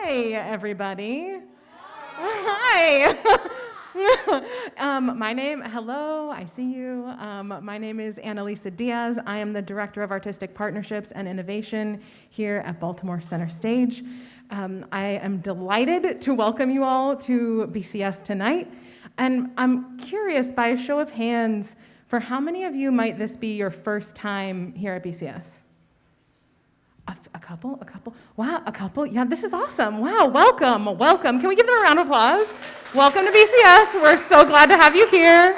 Hi, everybody. Hi. Hello, I see you. My name is Annalisa Diaz. I am the Director of Artistic Partnerships and Innovation here at Baltimore Center Stage. I am delighted to welcome you all to BCS tonight. And I'm curious, by a show of hands, for how many of you might this be your first time here at BCS? A couple? Wow, a couple? Yeah, this is awesome. Wow, welcome. Can we give them a round of applause? Welcome to BCS. We're so glad to have you here.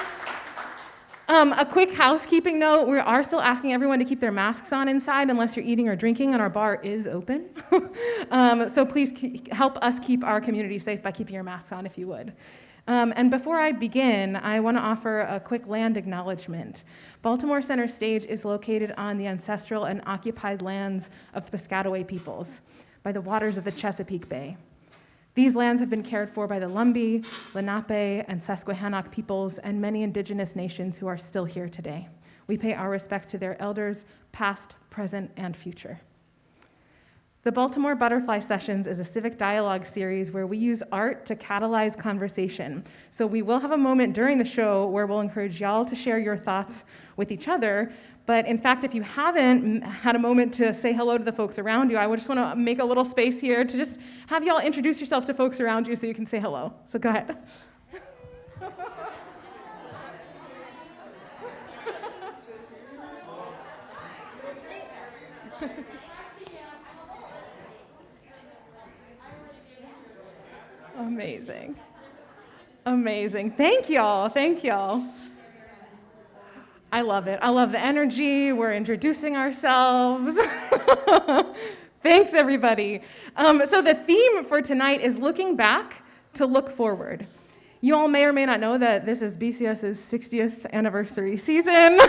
A quick housekeeping note, we are still asking everyone to keep their masks on inside unless you're eating or drinking, and our bar is open. So please help us keep our community safe by keeping your masks on if you would. And before I begin, I want to offer a quick land acknowledgement. Baltimore Center Stage is located on the ancestral and occupied lands of the Piscataway peoples by the waters of the Chesapeake Bay. These lands have been cared for by the Lumbee, Lenape, and Susquehannock peoples and many indigenous nations who are still here today. We pay our respects to their elders, past, present, and future. The Baltimore Butterfly Sessions is a civic dialogue series where we use art to catalyze conversation. So we will have a moment during the show where we'll encourage y'all to share your thoughts with each other. But in fact, if you haven't had a moment to say hello to the folks around you, I would just want to make a little space here to just have y'all introduce yourself to folks around you so you can say hello. So go ahead. Amazing. Thank y'all. I love it. I love the energy. We're introducing ourselves. Thanks, everybody. So the theme for tonight is looking back to look forward. You all may or may not know that this is BCS's 60th anniversary season.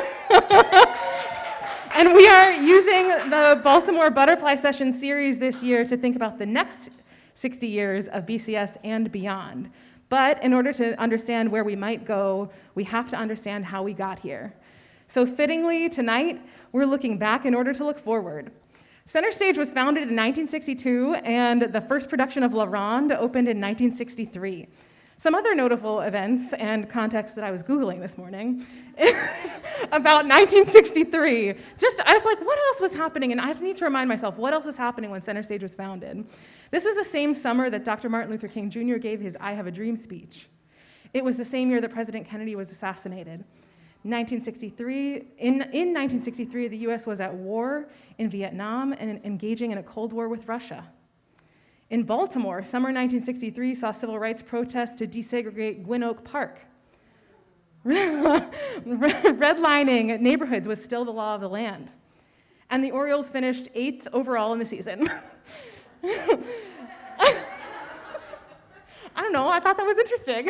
And we are using the Baltimore Butterfly Session series this year to think about the next 60 years of BCS and beyond. But in order to understand where we might go, we have to understand how we got here. So fittingly, tonight, we're looking back in order to look forward. Center Stage was founded in 1962, and the first production of La Ronde opened in 1963. Some other notable events and context that I was Googling this morning about 1963. I was like, what else was happening? And I need to remind myself, what else was happening when Center Stage was founded? This was the same summer that Dr. Martin Luther King Jr. gave his I Have a Dream speech. It was the same year that President Kennedy was assassinated. In 1963, the US was at war in Vietnam and engaging in a Cold War with Russia. In Baltimore, summer 1963 saw civil rights protests to desegregate Gwynn Oak Park. Redlining neighborhoods was still the law of the land. And the Orioles finished 8th overall in the season. I don't know, I thought that was interesting.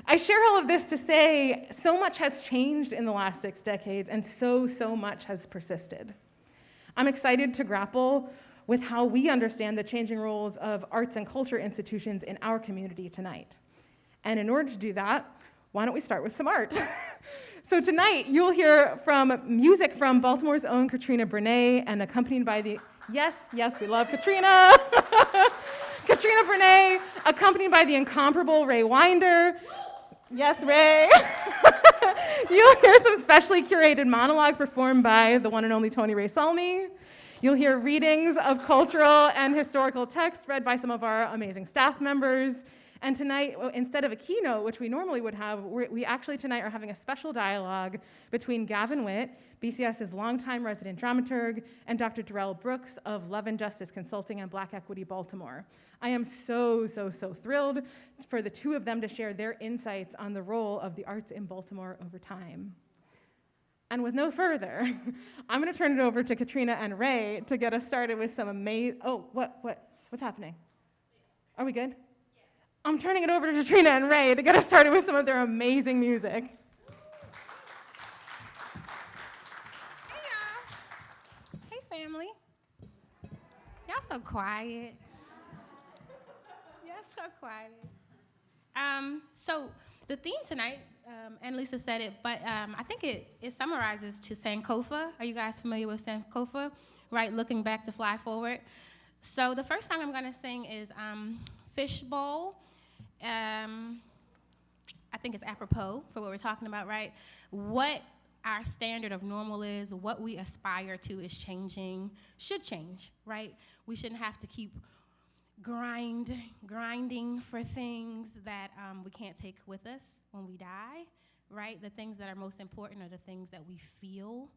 I share all of this to say so much has changed in the last 6 decades, and so much has persisted. I'm excited to grapple with how we understand the changing roles of arts and culture institutions in our community tonight. And in order to do that, why don't we start with some art? So tonight, you'll hear from music from Baltimore's own Katrina Brené, and accompanied by the, yes, we love Katrina. Katrina Brené, accompanied by the incomparable Ray Winder. Yes, Ray. You'll hear some specially curated monologues performed by the one and only Tony Ray Salmi. You'll hear readings of cultural and historical texts read by some of our amazing staff members. And tonight, instead of a keynote, which we normally would have, we actually tonight are having a special dialogue between Gavin Witt, BCS's longtime resident dramaturg, and Dr. Darrell Brooks of Love and Justice Consulting and Black Equity Baltimore. I am so thrilled for the two of them to share their insights on the role of the arts in Baltimore over time. And with no further, I'm going to turn it over to Katrina and Ray to get us started with some amazing, what's happening? Are we good? Yeah. I'm turning it over to Katrina and Ray to get us started with some of their amazing music. Hey, y'all. Hey, family. Y'all so quiet. Y'all so quiet. So the theme tonight, Annalisa said it, but I think it summarizes to Sankofa. Are you guys familiar with Sankofa? Right, looking back to fly forward. So the first song I'm going to sing is Fishbowl. I think it's apropos for what we're talking about, right? What our standard of normal is, what we aspire to is changing, should change, right? We shouldn't have to keep grinding for things that we can't take with us when we die, right? The things that are most important are the things that we feel,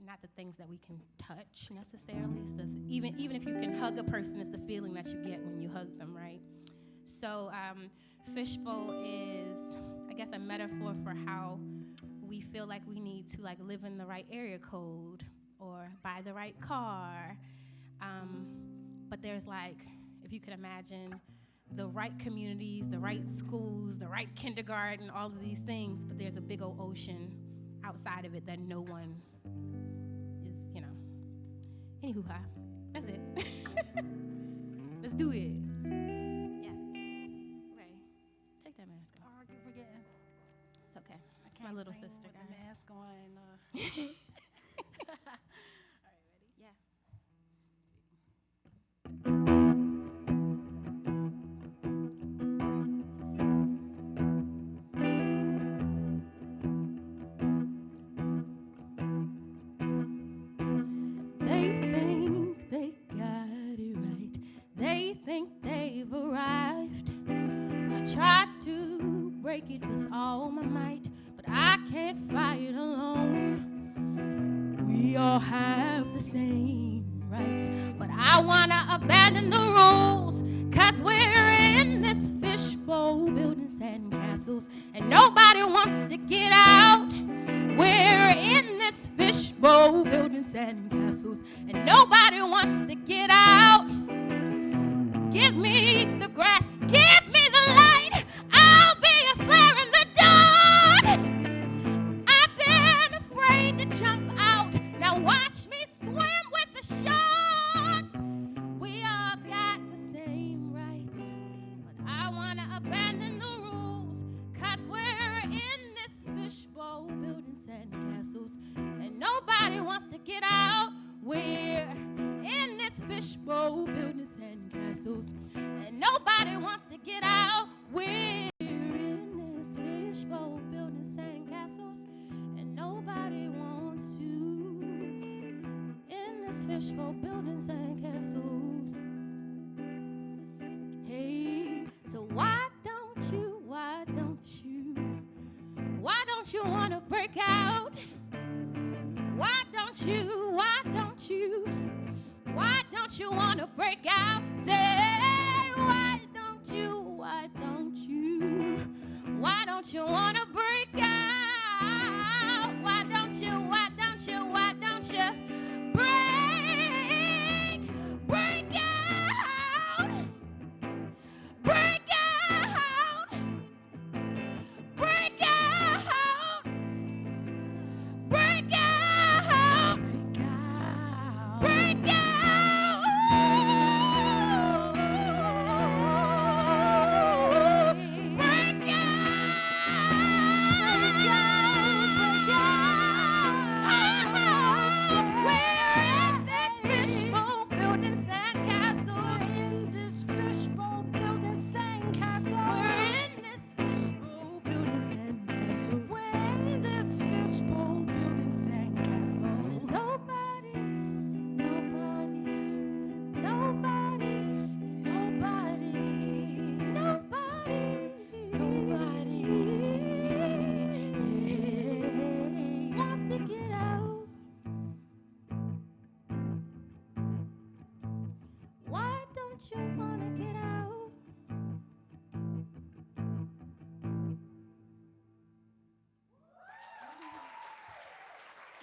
not the things that we can touch necessarily. It's even if you can hug a person, it's the feeling that you get when you hug them, right? So Fishbowl is, I guess, a metaphor for how we feel like we need to like live in the right area code or buy the right car. But there's like, if you could imagine, the right communities, the right schools, the right kindergarten, all of these things, but there's a big old ocean outside of it that no one is, Anywho-ha. That's it. Let's do it. Yeah. Ray, take that mask off. Oh, I keep forgetting. It's okay. It's I my can't little sing sister, with guys. the mask on. Yeah. They think they got it right. They think they've arrived. I tried to break it with all my might, but I can't fight alone. We all have the same rights, but I wanna abandon the rules, 'cause we're in this fishbowl building sandcastles, and nobody wants to get out. We're in this fishbowl building sandcastles, and nobody wants to get out. Give me the grass, give me the light, I'll be a flare in the dark. I've been afraid to jump out, now watch me swim with the sharks. We all got the same rights, but I want to abandon the rules, 'cause we're in this fishbowl building sandcastles, and nobody wants to get out. We're in this fishbowl building sandcastles, and nobody wants to get out. We're in this fishbowl building sandcastles, and nobody wants to. In this fishbowl building sandcastles. Hey, so why don't you wanna break out? Why don't you wanna break out? Say, why don't you wanna break out? Why don't you break out? Break out! Break out! Break out! Break out!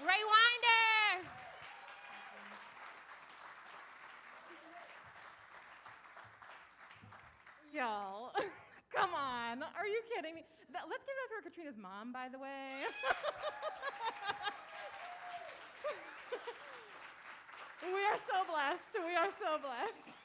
Ray Winder. Y'all, come on. Are you kidding me? Let's give it up for Katrina's mom, by the way. We are so blessed. We are so blessed.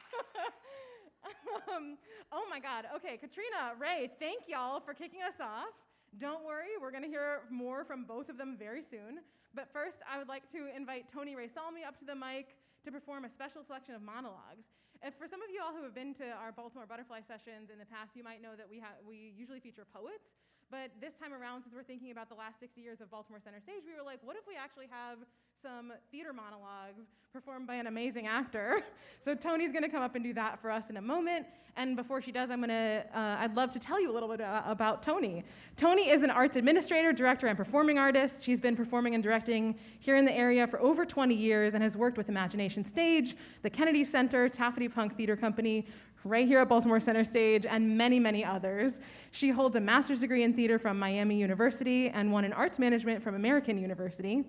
Oh my God. Okay, Katrina, Ray, thank y'all for kicking us off. Don't worry, we're going to hear more from both of them very soon. But first, I would like to invite Tony Ray Salmi up to the mic to to perform a special selection of monologues. And for some of you all who have been to our Baltimore Butterfly sessions in the past, you might know that we usually feature poets. But this time around, since we're thinking about the last 60 years of Baltimore Center Stage, we were like, what if we actually have some theater monologues performed by an amazing actor? So Tony's gonna come up and do that for us in a moment. And before she does, I'd love to tell you a little bit about Tony. Tony is an arts administrator, director, and performing artist. She's been performing and directing here in the area for over 20 years and has worked with Imagination Stage, the Kennedy Center, Taffety Punk Theater Company, right here at Baltimore Center Stage, and many, many others. She holds a master's degree in theater from Miami University and won an arts management from American University.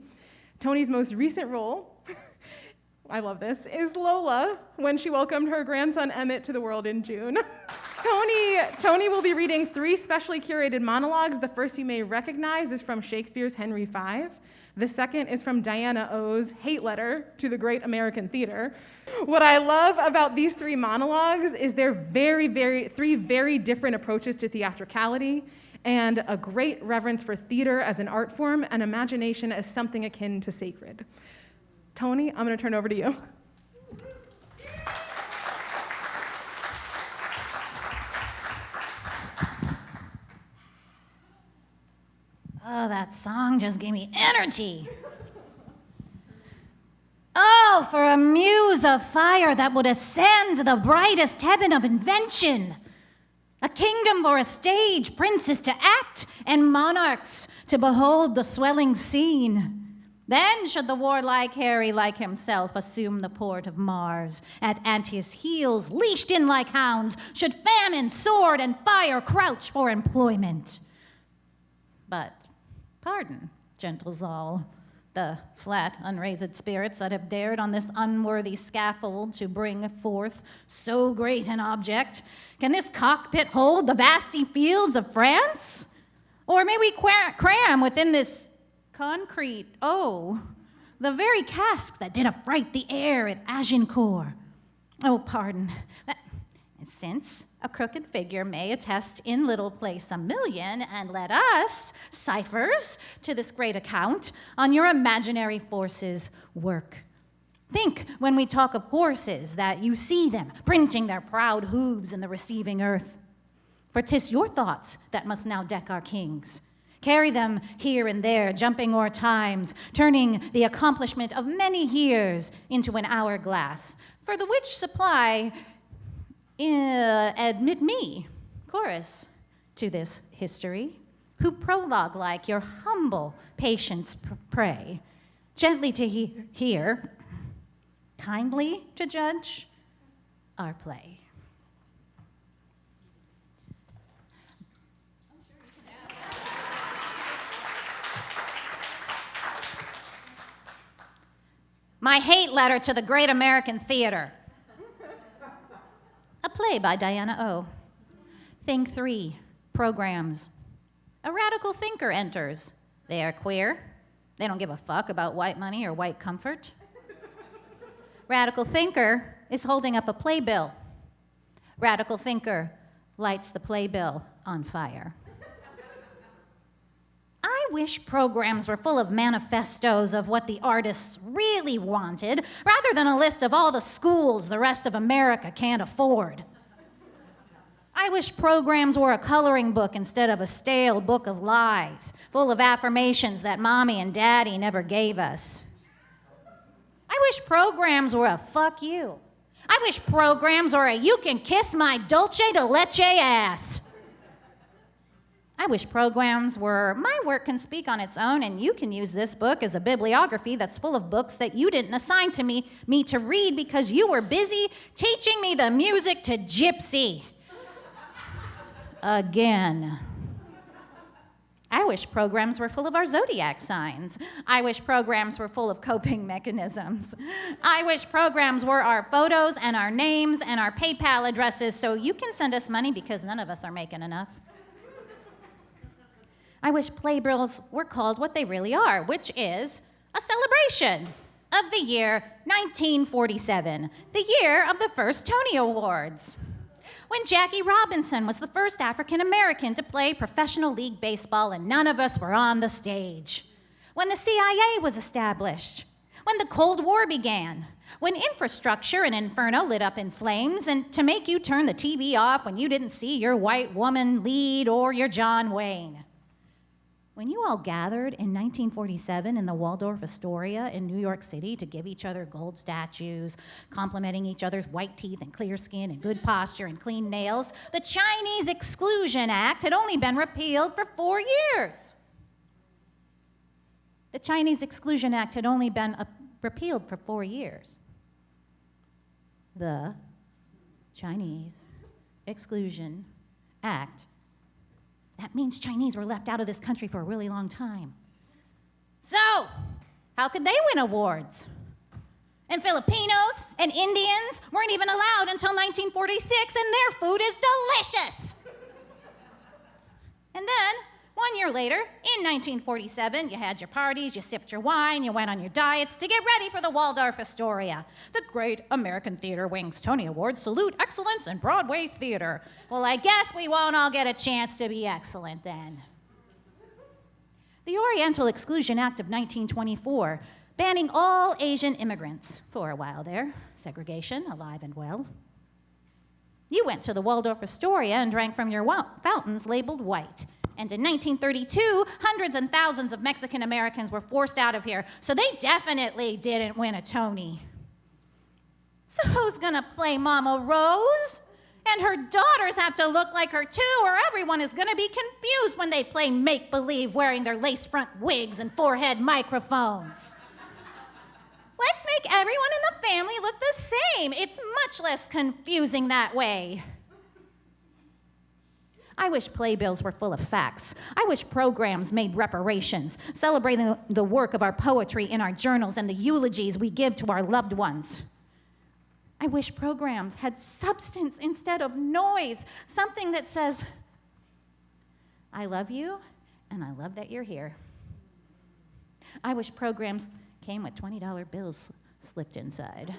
Tony's most recent role, I love this, is Lola, when she welcomed her grandson Emmett to the world in June. Tony will be reading 3 specially curated monologues. The first you may recognize is from Shakespeare's Henry V. The second is from Diana O's Hate Letter to the Great American Theater. What I love about these 3 monologues is they're 3 very different approaches to theatricality and a great reverence for theater as an art form and imagination as something akin to sacred. Tony, I'm gonna turn over to you. Oh, that song just gave me energy. Oh, for a muse of fire that would ascend to the brightest heaven of invention. A kingdom for a stage, princes to act, and monarchs to behold the swelling scene. Then should the warlike Harry, like himself, assume the port of Mars. At his heels, leashed in like hounds, should famine, sword, and fire crouch for employment. But pardon, gentle Zal, the flat, unraised spirits that have dared on this unworthy scaffold to bring forth so great an object. Can this cockpit hold the vasty fields of France? Or may we cram within this concrete, the very cask that did affright the air at Agincourt? Oh, pardon. Since a crooked figure may attest in little place a million, and let us, ciphers, to this great account, on your imaginary forces work. Think, when we talk of horses, that you see them printing their proud hooves in the receiving earth. For 'tis your thoughts that must now deck our kings. Carry them here and there, jumping o'er times, turning the accomplishment of many years into an hourglass, for the which supply admit me, chorus, to this history, who prologue like your humble patience pray, gently to hear, kindly to judge our play. My Hate Letter to the Great American Theater. A play by Diana O. Thing 3, programs. A radical thinker enters. They are queer. They don't give a fuck about white money or white comfort. Radical thinker is holding up a playbill. Radical thinker lights the playbill on fire. I wish programs were full of manifestos of what the artists really wanted, rather than a list of all the schools the rest of America can't afford. I wish programs were a coloring book instead of a stale book of lies, full of affirmations that mommy and daddy never gave us. I wish programs were a fuck you. I wish programs were a you can kiss my dulce de leche ass. I wish programs were, my work can speak on its own, and you can use this book as a bibliography that's full of books that you didn't assign to me to read because you were busy teaching me the music to Gypsy. Again. I wish programs were full of our zodiac signs. I wish programs were full of coping mechanisms. I wish programs were our photos and our names and our PayPal addresses so you can send us money because none of us are making enough. I wish playbills were called what they really are, which is a celebration of the year 1947, the year of the first Tony Awards, when Jackie Robinson was the first African American to play professional league baseball and none of us were on the stage, when the CIA was established, when the Cold War began, When infrastructure and Inferno lit up in flames, and to make you turn the TV off when you didn't see your white woman lead or your John Wayne. When you all gathered in 1947 in the Waldorf Astoria in New York City to give each other gold statues, complimenting each other's white teeth and clear skin and good posture and clean nails, the Chinese Exclusion Act had only been repealed for 4 years. The Chinese Exclusion Act had only been repealed for 4 years. The Chinese Exclusion Act. That means Chinese were left out of this country for a really long time. So, how could they win awards? And Filipinos and Indians weren't even allowed until 1946, and their food is delicious. And then, 1 year later, in 1947, you had your parties, you sipped your wine, you went on your diets to get ready for the Waldorf Astoria. The Great American Theater Wings Tony Awards salute excellence in Broadway theater. Well, I guess we won't all get a chance to be excellent then. The Oriental Exclusion Act of 1924, banning all Asian immigrants for a while there. Segregation, alive and well. You went to the Waldorf Astoria and drank from your fountains labeled white. And in 1932, hundreds and thousands of Mexican Americans were forced out of here, so they definitely didn't win a Tony. So who's gonna play Mama Rose? And her daughters have to look like her too, or everyone is gonna be confused when they play make-believe wearing their lace front wigs and forehead microphones. Let's make everyone in the family look the same. It's much less confusing that way. I wish playbills were full of facts. I wish programs made reparations, celebrating the work of our poetry in our journals and the eulogies we give to our loved ones. I wish programs had substance instead of noise, something that says, I love you, and I love that you're here. I wish programs came with $20 bills slipped inside.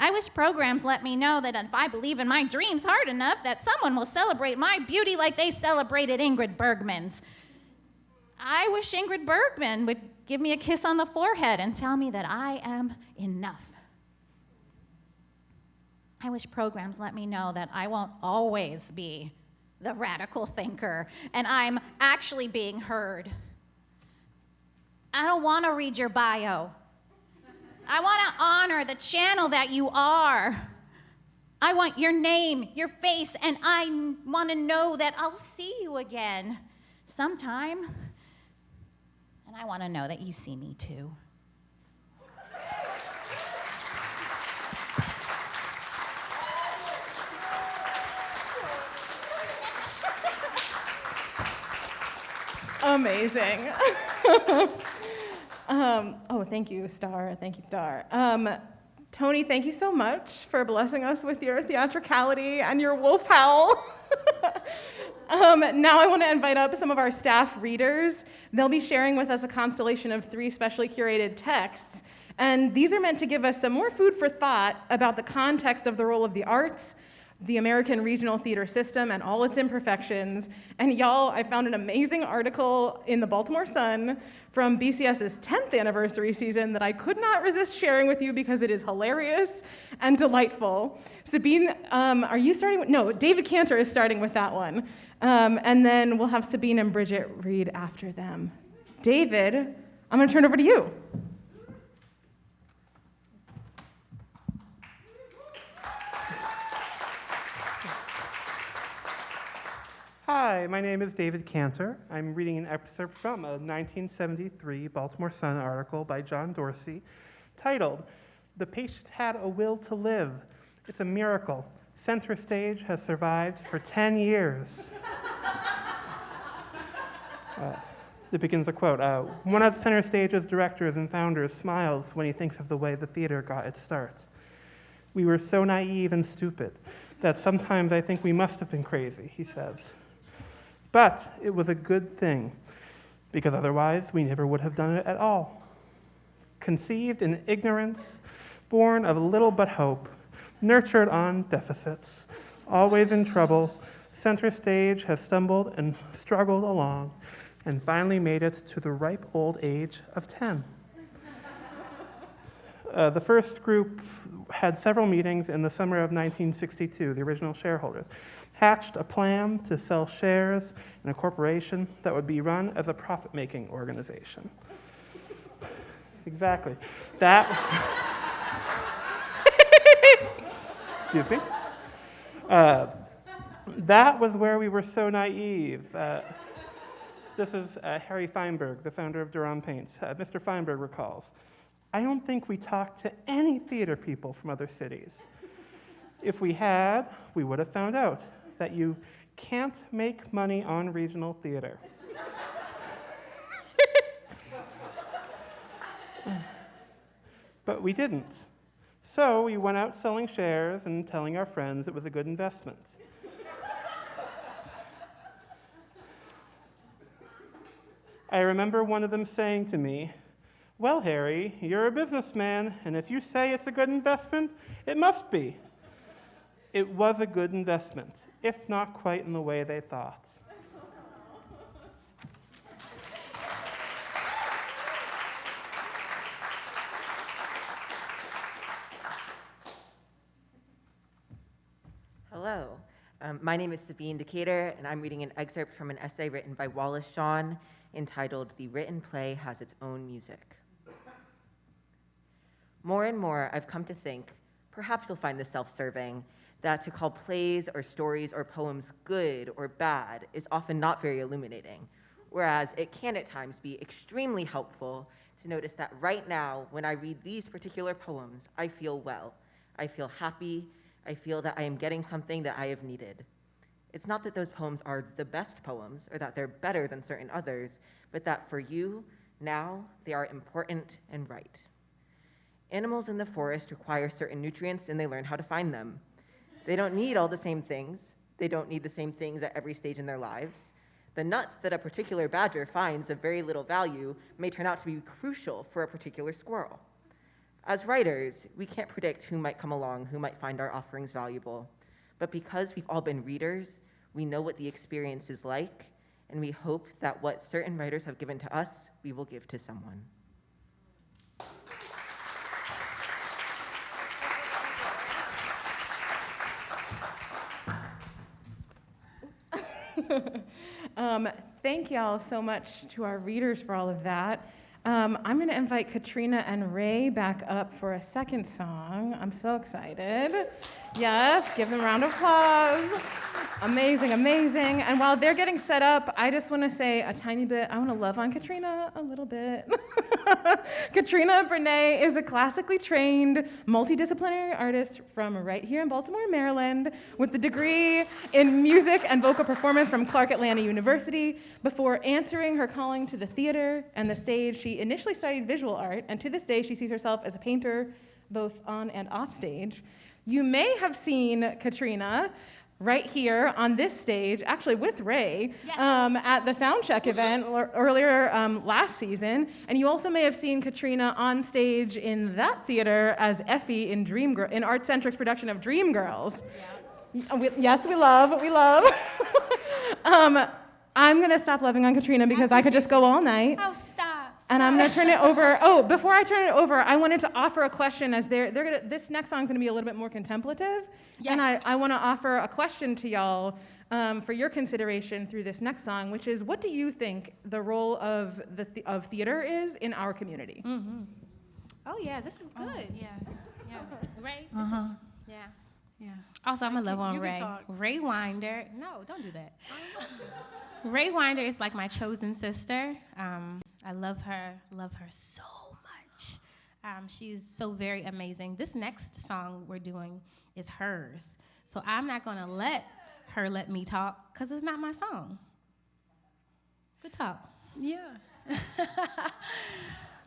I wish programs let me know that if I believe in my dreams hard enough, that someone will celebrate my beauty like they celebrated Ingrid Bergman's. I wish Ingrid Bergman would give me a kiss on the forehead and tell me that I am enough. I wish programs let me know that I won't always be the radical thinker and I'm actually being heard. I don't want to read your bio. I want to honor the channel that you are. I want your name, your face, and I want to know that I'll see you again sometime. And I want to know that you see me too. Amazing. Thank you, Star. Thank you, Star. Tony, thank you so much for blessing us with your theatricality and your wolf howl. Now I want to invite up some of our staff readers. They'll be sharing with us a constellation of 3 specially curated texts, and these are meant to give us some more food for thought about the context of the role of the arts, the American regional theater system and all its imperfections. And y'all, I found an amazing article in the Baltimore Sun from BCS's 10th anniversary season that I could not resist sharing with you because it is hilarious and delightful. Sabine, are you starting? No, David Cantor is starting with that one. And then we'll have Sabine and Bridget read after them. David, I'm gonna turn it over to you. Hi, my name is David Cantor. I'm reading an excerpt from a 1973 Baltimore Sun article by John Dorsey titled, "The Patient Had a Will to Live. It's a Miracle. Center Stage has survived for 10 years." It begins a quote. One of Center Stage's directors and founders smiles when he thinks of the way the theater got its start. "We were so naive and stupid that sometimes I think we must have been crazy," he says. "But it was a good thing, because otherwise we never would have done it at all. Conceived in ignorance, born of little but hope, nurtured on deficits, always in trouble, Center Stage has stumbled and struggled along, and finally made it to the ripe old age of 10. The first group had several meetings in the summer of 1962, the original shareholders, hatched a plan to sell shares in a corporation that would be run as a profit-making organization. Exactly. Excuse me. That was where we were so naive. This is Harry Feinberg, the founder of Durham Paints. Mr. Feinberg recalls, "I don't think we talked to any theater people from other cities. If we had, we would have found out that you can't make money on regional theater." But we didn't. So we went out selling shares and telling our friends it was a good investment. I remember one of them saying to me, "Well, Harry, you're a businessman, and if you say it's a good investment, it must be." It was a good investment, if not quite in the way they thought. Hello, my name is Sabine Decatur, and I'm reading an excerpt from an essay written by Wallace Shawn entitled "The Written Play Has Its Own Music." More and more, I've come to think, perhaps you'll find this self-serving, that to call plays or stories or poems good or bad is often not very illuminating, whereas it can at times be extremely helpful to notice that right now, when I read these particular poems, I feel well, I feel happy, I feel that I am getting something that I have needed. It's not that those poems are the best poems or that they're better than certain others, but that for you, now, they are important and right. Animals in the forest require certain nutrients and they learn how to find them. They don't need all the same things. They don't need the same things at every stage in their lives. The nuts that a particular badger finds of very little value may turn out to be crucial for a particular squirrel. As writers, we can't predict who might come along, who might find our offerings valuable. But because we've all been readers, we know what the experience is like, and we hope that what certain writers have given to us, we will give to someone. Thank y'all so much to our readers for all of that. I'm going to invite Katrina and Ray back up for a second song. I'm so excited. Yes, give them a round of applause. Amazing, amazing. And while they're getting set up, I just want to say a tiny bit. I want to love on Katrina a little bit. Katrina Brene is a classically trained, multidisciplinary artist from right here in Baltimore, Maryland, with a degree in music and vocal performance from Clark Atlanta University. Before answering her calling to the theater and the stage, she initially studied visual art, and to this day, she sees herself as a painter, both on and off stage. You may have seen Katrina right here on this stage, actually with Ray, Yes. At the Soundcheck event earlier last season. And you also may have seen Katrina on stage in that theater as Effie in in Art Centric's production of Dreamgirls. Yeah. Yes, we love. I'm going to stop loving on Katrina because I could just go all night. Oh, stop. And I'm going to turn it over. Oh, before I turn it over, I wanted to offer a question as this next song is going to be a little bit more contemplative. Yes. And I want to offer a question to y'all for your consideration through this next song, which is, what do you think the role of theater is in our community? Mm-hmm. Oh, yeah, this is good. Oh, yeah. Ray? Uh-huh. Yeah. Yeah. Also, I'm going to love on You can Ray. talk. Ray Winder. No, don't do that. Ray Winder is like my chosen sister. I love her so much. She's so very amazing. This next song we're doing is hers. So I'm not going to let her let me talk because it's not my song. Good talk. Yeah.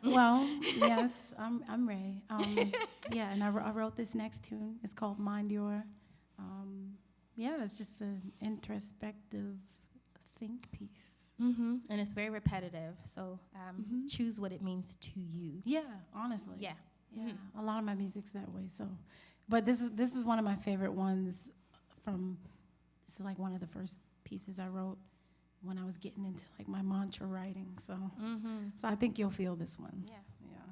Well, yes, I'm Ray. Yeah, and I wrote this next tune. It's called Mind Your. Yeah, it's just an introspective think piece. Mm-hmm. And it's very repetitive. So choose what it means to you. Yeah, honestly. Yeah. Yeah, a lot of my music's that way. So, but this is one of my favorite ones. This is like one of the first pieces I wrote when I was getting into like my mantra writing. So, Mm-hmm. so I think you'll feel this one. Yeah. Yeah.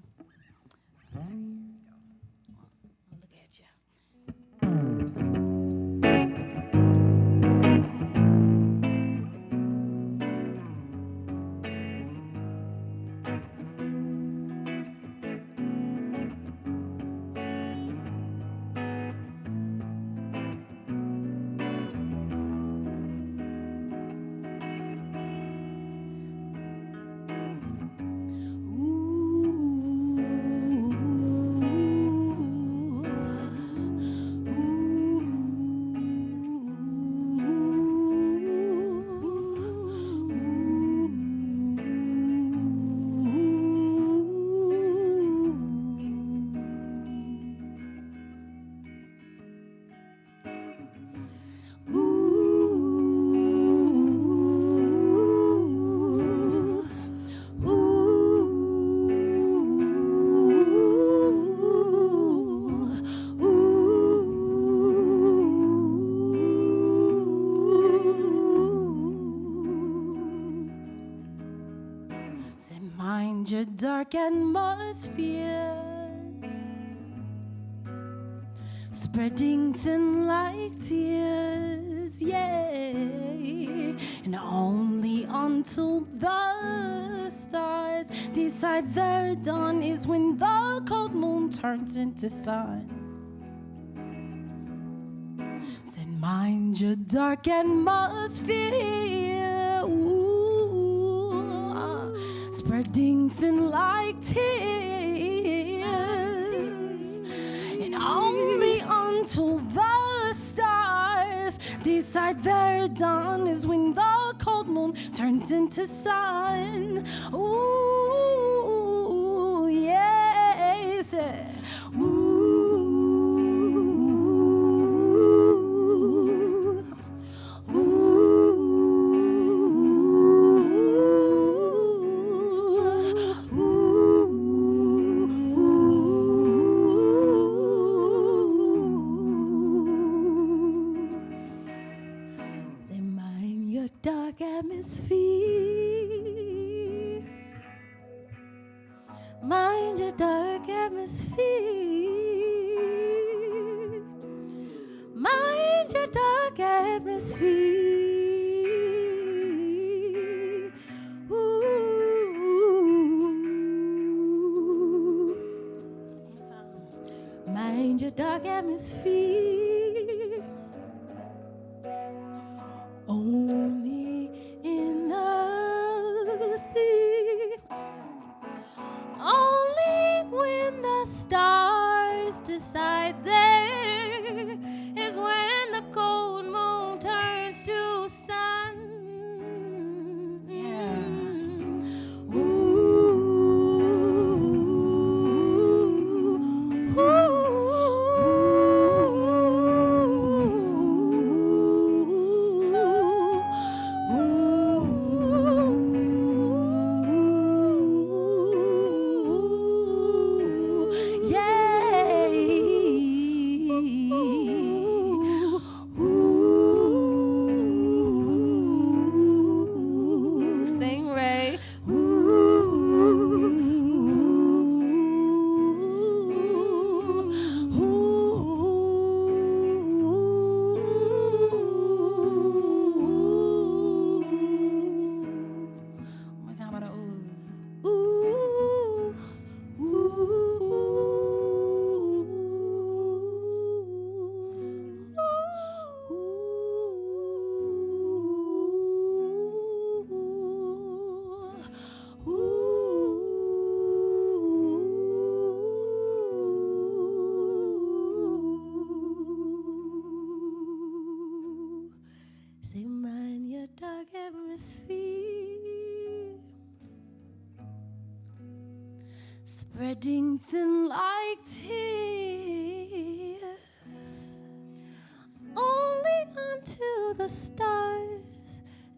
dark atmosphere, spreading thin like tears, yeah. And only until the stars decide their dawn is when the cold moon turns into sun. Said, mind your dark atmosphere, ooh, spreading thin like tears. And only until the stars decide their dawn is when the cold moon turns into sun. Ooh, yes. Ooh. Dark atmosphere, mind your dark atmosphere, mind your dark atmosphere. Ooh. Mind your dark atmosphere. Only in the sea, only when the stars decide there is when the cold moon turns to sun. Yeah. Sing, Ray. One more time on the ooze. Say, mind your dark atmosphere, spreading thin like tears, only until the stars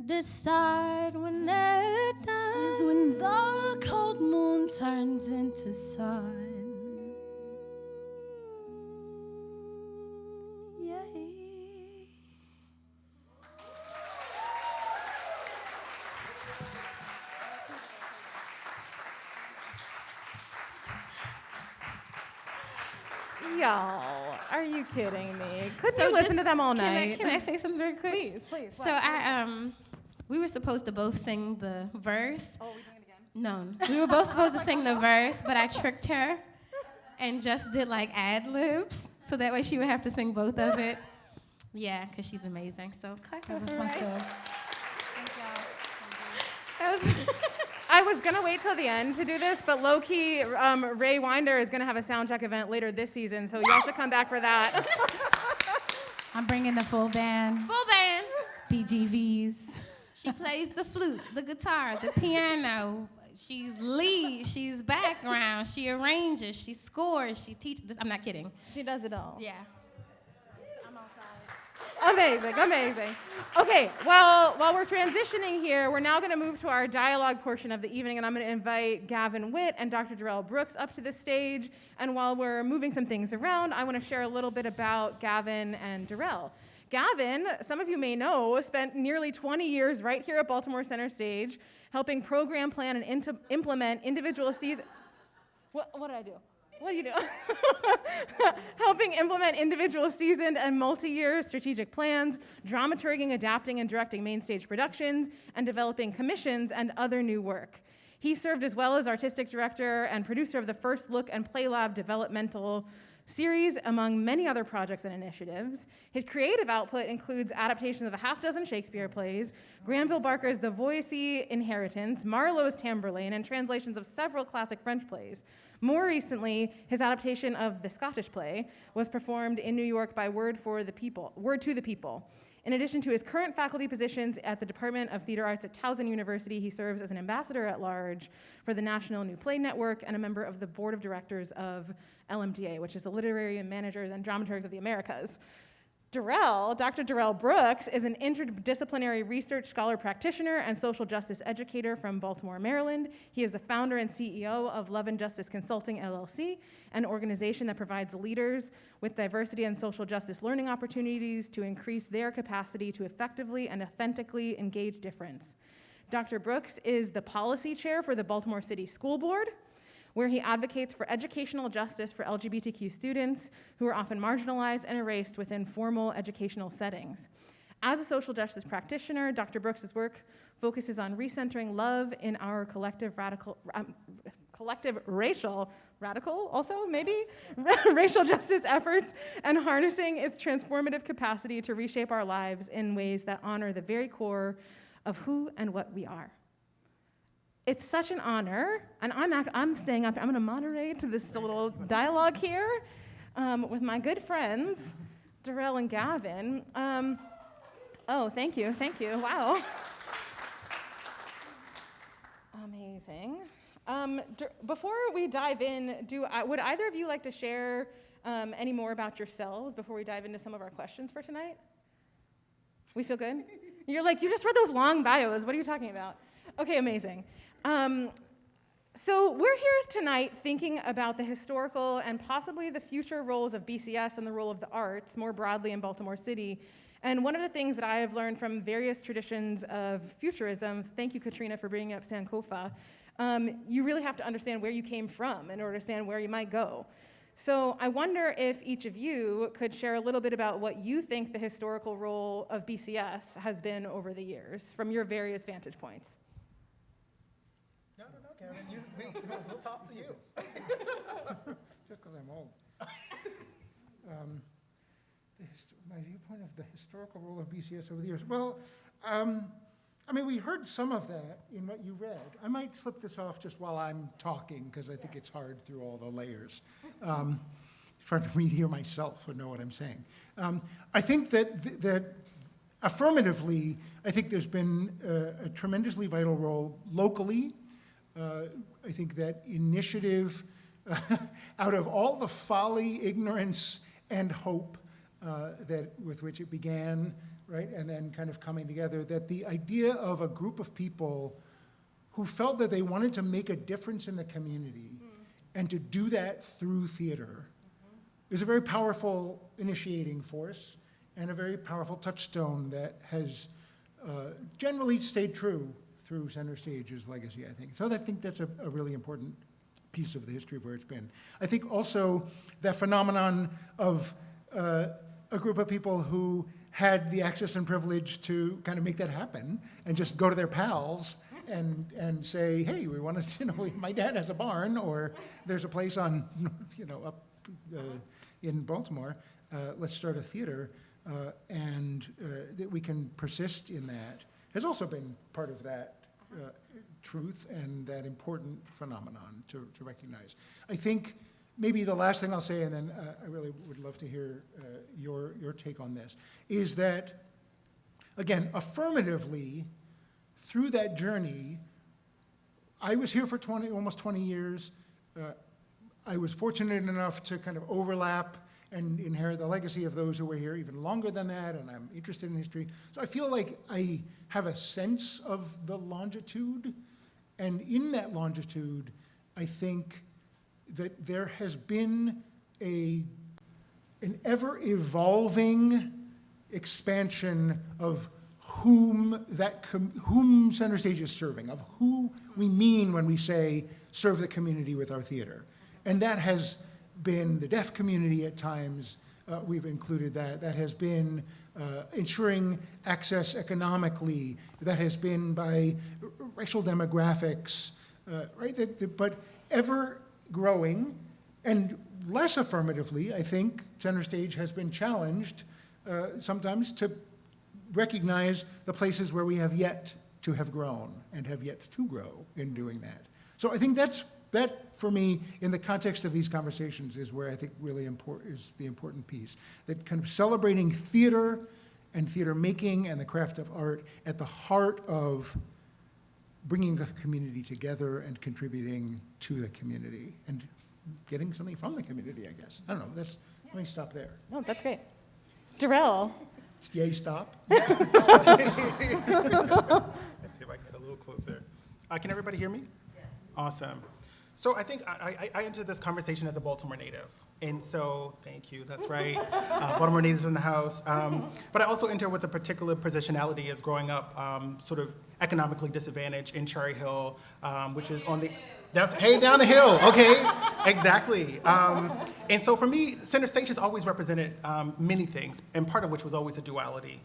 decide when they're done is when the cold moon turns into sun. Yeah. Y'all, are you kidding me? Couldn't So you listen just- to them all Can I, night? can I say something very quick? Please, please. So we were supposed to both sing the verse. Oh, we doing it again? No, we were both supposed to sing the verse, but I tricked her and just did like ad libs, so that way she would have to sing both of it. Yeah, because she's amazing. So clap for This is her, my right? sis. That was I was gonna wait till the end to do this, but low-key, Ray Winder is gonna have a sound check event later this season, so y'all should come back for that. I'm bringing the full band, Full band. BGVs. She plays the flute, the guitar, the piano. She's lead, she's background, she arranges, she scores, she teaches. I'm not kidding. She does it all. Yeah. Amazing, amazing. Okay, well, while we're transitioning here, we're now going to move to our dialogue portion of the evening, and I'm going to invite Gavin Witt and Dr. Darrell Brooks up to the stage. And while we're moving some things around, I want to share a little bit about Gavin and Darrell. Gavin, some of you may know, spent nearly 20 years right here at Baltimore Center Stage, helping program, plan, and implement individual season. What did I do? What do you do? Helping implement individual seasoned and multi-year strategic plans, dramaturging, adapting, and directing main stage productions, and developing commissions and other new work. He served as well as artistic director and producer of the First Look and Play Lab developmental series, among many other projects and initiatives. His creative output includes adaptations of a half dozen Shakespeare plays, Granville Barker's The Voici Inheritance, Marlowe's Tamburlaine, and translations of several classic French plays. More recently, his adaptation of the Scottish play was performed in New York by Word to the People. In addition to his current faculty positions at the Department of Theater Arts at Towson University, he serves as an ambassador at large for the National New Play Network and a member of the board of directors of LMDA, which is the Literary Managers and Dramaturgs of the Americas. Dr. Darrell Brooks is an interdisciplinary research scholar practitioner and social justice educator from Baltimore, Maryland. He is the founder and CEO of Love and Justice Consulting, LLC, an organization that provides leaders with diversity and social justice learning opportunities to increase their capacity to effectively and authentically engage difference. Dr. Brooks is the policy chair for the Baltimore City School Board, where he advocates for educational justice for LGBTQ students who are often marginalized and erased within formal educational settings. As a social justice practitioner, Dr. Brooks' work focuses on recentering love in our collective racial justice efforts and harnessing its transformative capacity to reshape our lives in ways that honor the very core of who and what we are. It's such an honor, and I'm staying up. I'm going to moderate this little dialogue here with my good friends, Darrell and Gavin. Thank you. Wow. Amazing. Before we dive in, would either of you like to share any more about yourselves before we dive into some of our questions for tonight? We feel good? You're like, you just read those long bios. What are you talking about? Okay, amazing. So we're here tonight thinking about the historical and possibly the future roles of BCS and the role of the arts more broadly in Baltimore City. And one of the things that I have learned from various traditions of futurism, thank you, Katrina, for bringing up Sankofa, you really have to understand where you came from in order to understand where you might go. So I wonder if each of you could share a little bit about what you think the historical role of BCS has been over the years from your various vantage points. No, Kevin, we'll toss to you. Just because I'm old. My viewpoint of the historical role of BCS over the years. Well, we heard some of that in what you read. I might slip this off just while I'm talking, because I think it's hard through all the layers. It's hard for me to hear myself or know what I'm saying. I think that affirmatively, I think there's been a tremendously vital role locally. I think that initiative, out of all the folly, ignorance, and hope with which it began, right, and then kind of coming together, that the idea of a group of people who felt that they wanted to make a difference in the community and to do that through theater is a very powerful initiating force and a very powerful touchstone that has generally stayed true through Center Stage's legacy, I think. So I think that's a really important piece of the history of where it's been. I think also that phenomenon of a group of people who had the access and privilege to kind of make that happen and just go to their pals and say, hey, we want to, my dad has a barn, or there's a place on, up in Baltimore, let's start a theater, and that we can persist in that has also been part of that truth and that important phenomenon to recognize. I think maybe the last thing I'll say, and then I really would love to hear your take on this, is that, again, affirmatively, through that journey, I was here for almost 20 years. I was fortunate enough to kind of overlap and inherit the legacy of those who were here even longer than that, and I'm interested in history. So I feel like I have a sense of the longitude, and in that longitude, I think that there has been an ever-evolving expansion of whom Center Stage is serving, of who we mean when we say serve the community with our theater. And that has been the deaf community at times. We've included that. That has been ensuring access economically. That has been by racial demographics, right? But ever growing, and less affirmatively, I think Center Stage has been challenged sometimes to recognize the places where we have yet to have grown and have yet to grow in doing that. So I think that, for me, in the context of these conversations, is where I think really is the important piece. That kind of celebrating theater and theater making and the craft of art at the heart of bringing a community together and contributing to the community and getting something from the community, I guess. I don't know, let me stop there. No, that's great. Darrell. Yay, stop. Let's see if I can get a little closer. Can everybody hear me? Yeah. Awesome. So I think I entered this conversation as a Baltimore native. And so, thank you, that's right. Baltimore natives in the house. But I also enter with a particular positionality as growing up sort of economically disadvantaged in Cherry Hill, which is on the, hey, down the hill, okay, exactly. And so for me, Center Stage has always represented many things, and part of which was always a duality.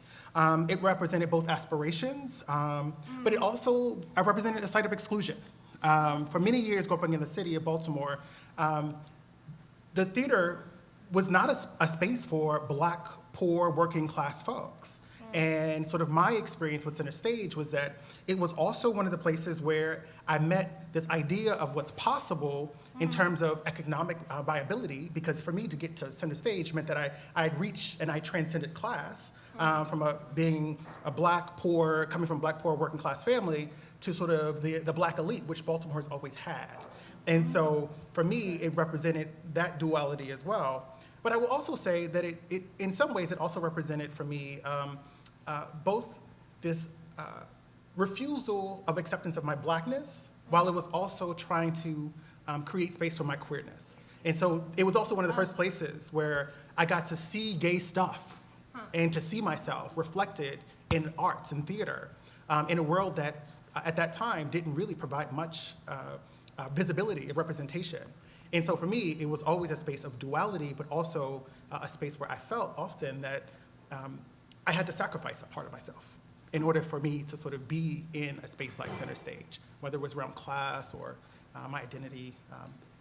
It represented both aspirations, but it also represented a site of exclusion. For many years growing up in the city of Baltimore, the theater was not a space for Black, poor, working class folks. And sort of my experience with Center Stage was that it was also one of the places where I met this idea of what's possible in terms of economic viability, because for me to get to Center Stage meant that I had reached and I transcended class from being a Black, poor, coming from Black, poor, working class family to sort of the Black elite, which Baltimore has always had. And so for me, it represented that duality as well. But I will also say that it in some ways, it also represented for me both this refusal of acceptance of my Blackness, while it was also trying to create space for my queerness. And so it was also one of the first places where I got to see gay stuff and to see myself reflected in arts and theater in a world that at that time didn't really provide much visibility and representation. And so for me, it was always a space of duality, but also a space where I felt often that I had to sacrifice a part of myself in order for me to sort of be in a space like Center Stage, whether it was around class or my identity.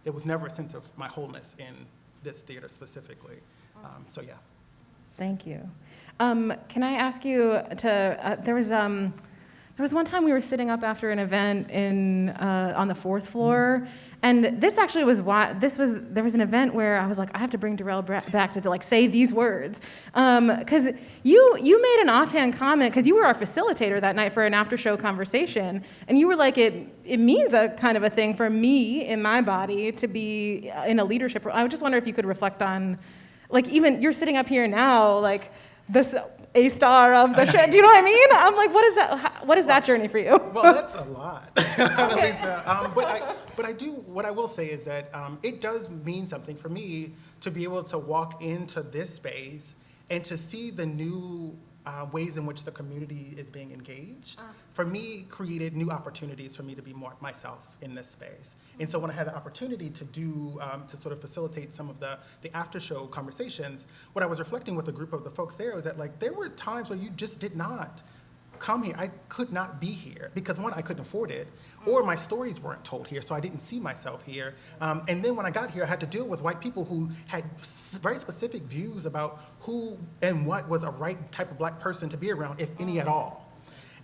There was never a sense of my wholeness in this theater specifically. So yeah. Thank you. Can I ask you to, there was one time we were sitting up after an event on the 4th floor, and this actually was why, there was an event where I was like, I have to bring Darrell back to like say these words. Because you made an offhand comment, because you were our facilitator that night for an after-show conversation, and you were like, it means a kind of a thing for me in my body to be in a leadership role. I would just wonder if you could reflect on, like, even you're sitting up here now, like, this a star of the show. Do you know what I mean? I'm like, what is that journey for you? Well, that's a lot, Lisa. But I do, what I will say is that it does mean something for me to be able to walk into this space and to see the new ways in which the community is being engaged. For me, created new opportunities for me to be more myself in this space. And so when I had the opportunity to to sort of facilitate some of the after-show conversations, what I was reflecting with a group of the folks there was that, like, there were times where you just did not come here. I could not be here because, one, I couldn't afford it, or my stories weren't told here, so I didn't see myself here. And then when I got here, I had to deal with white people who had very specific views about who and what was a right type of Black person to be around, if any at all.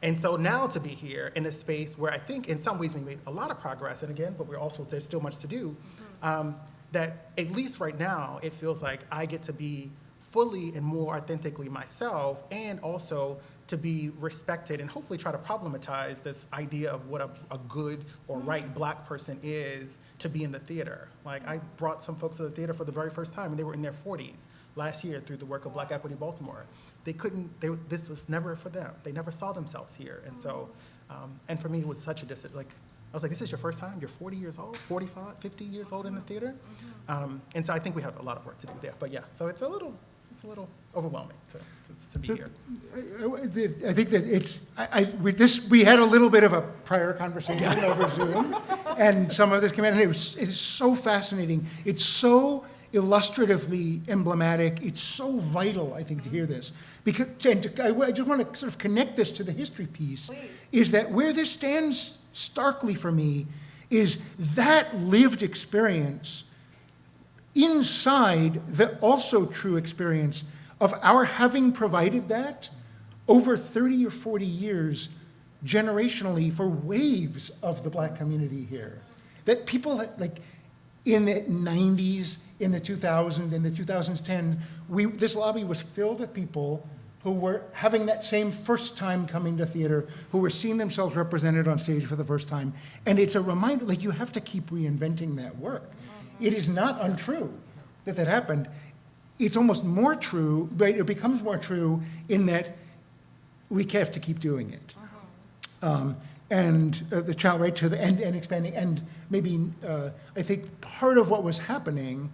And so now to be here in a space where I think in some ways we made a lot of progress, and again, but there's still much to do, that at least right now, it feels like I get to be fully and more authentically myself, and also to be respected and hopefully try to problematize this idea of what a good or right Black person is to be in the theater. Like, I brought some folks to the theater for the very first time, and they were in their 40s last year through the work of Black Equity Baltimore. This was never for them. They never saw themselves here. And so, and for me, it was such a distance. Like, I was like, this is your first time? You're 40 years old, 45, 50 years old in the theater? And so I think we have a lot of work to do there. But yeah, so it's a little overwhelming to be here. I think that we had a little bit of a prior conversation over Zoom, and some of this came in, and it's so fascinating. It's so illustratively emblematic. It's so vital, I think, to hear this. Because, I just want to sort of connect this to the history piece, is that where this stands starkly for me is that lived experience inside the also true experience of our having provided that over 30 or 40 years generationally for waves of the Black community here. That people, like, in the 90s, in the 2000s, in the 2010s, this lobby was filled with people who were having that same first time coming to theater, who were seeing themselves represented on stage for the first time. And it's a reminder, like, you have to keep reinventing that work. It is not untrue that that happened. It's almost more true, but it becomes more true in that we have to keep doing it. And the child right to the end and expanding. And maybe, I think part of what was happening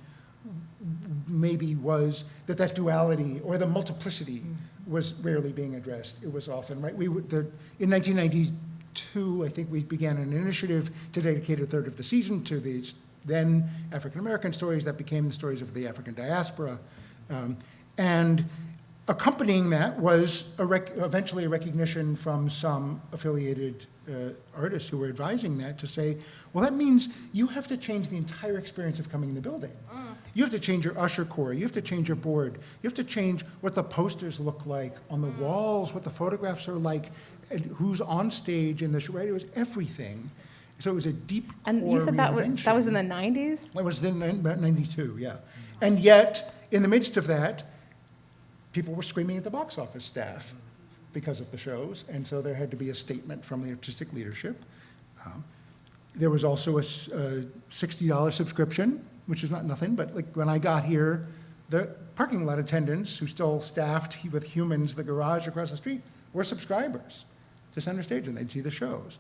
maybe was that duality or the multiplicity was rarely being addressed. It was often, right? In 1992, I think we began an initiative to dedicate a third of the season to the then African-American stories that became the stories of the African diaspora. And accompanying that was eventually a recognition from some affiliated artists who were advising that to say, well, that means you have to change the entire experience of coming in the building. You have to change your usher corps, you have to change your board, you have to change what the posters look like on the walls, what the photographs are like, and who's on stage in the show, right? It was everything. So it was a deep core And you said that was reinvention. in the 90s? That was in about 92, yeah. And yet, in the midst of that, people were screaming at the box office staff because of the shows, and so there had to be a statement from the artistic leadership. There was also a $60 subscription, which is not nothing, but like when I got here, the parking lot attendants who still staffed with humans the garage across the street were subscribers to Center Stage, and they'd see the shows.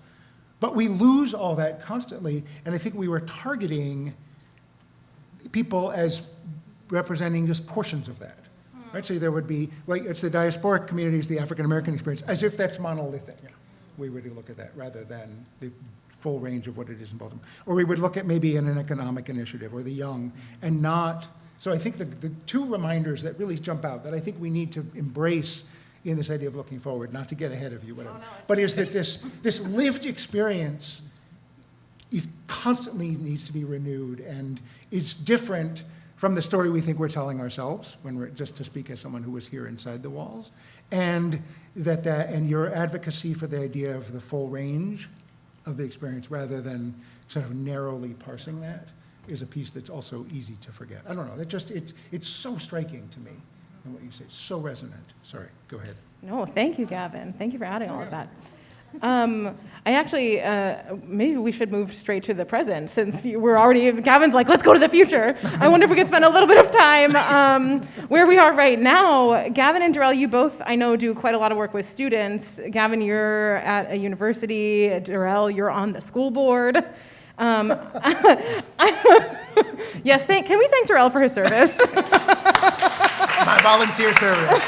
But we lose all that constantly, and I think we were targeting people as representing just portions of that. Right, so there would be, like, it's the diasporic communities, the African-American experience, as if that's monolithic. Yeah. We would look at that rather than the full range of what it is in Baltimore. Or we would look at maybe an economic initiative or the young and not, so I think the two reminders that really jump out that I think we need to embrace in this idea of looking forward, not to get ahead of you, whatever, but is that this lived experience is constantly needs to be renewed and is different from the story we think we're telling ourselves, when we're just to speak as someone who was here inside the walls, and and your advocacy for the idea of the full range of the experience rather than sort of narrowly parsing that is a piece that's also easy to forget. I don't know, it's so striking to me in what you say, so resonant. Sorry, go ahead. No, thank you, Gavin. Thank you for adding all of that. I actually, maybe we should move straight to the present since we're already, Gavin's like, let's go to the future. I wonder if we could spend a little bit of time where we are right now. Gavin and Darrell, you both, I know, do quite a lot of work with students. Gavin, you're at a university. Darrell, you're on the school board. Yes, can we thank Darrell for his service? My volunteer service.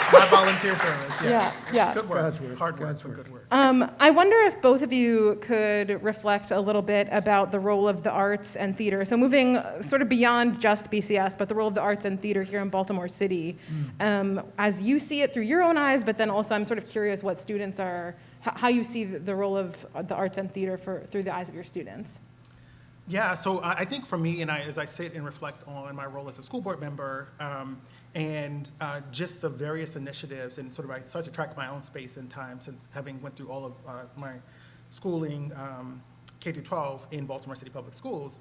Yes. Yeah. Good work. God's work. Hard work, God's but work. good work. I wonder if both of you could reflect a little bit about the role of the arts and theater. So moving sort of beyond just BCS, but the role of the arts and theater here in Baltimore City, as you see it through your own eyes, but then also I'm sort of curious what students how you see the role of the arts and theater through the eyes of your students. Yeah, so I think for me, and as I sit and reflect on my role as a school board member, and just the various initiatives, and sort of I started to track my own space and time since having went through all of my schooling, K through 12 in Baltimore City Public Schools,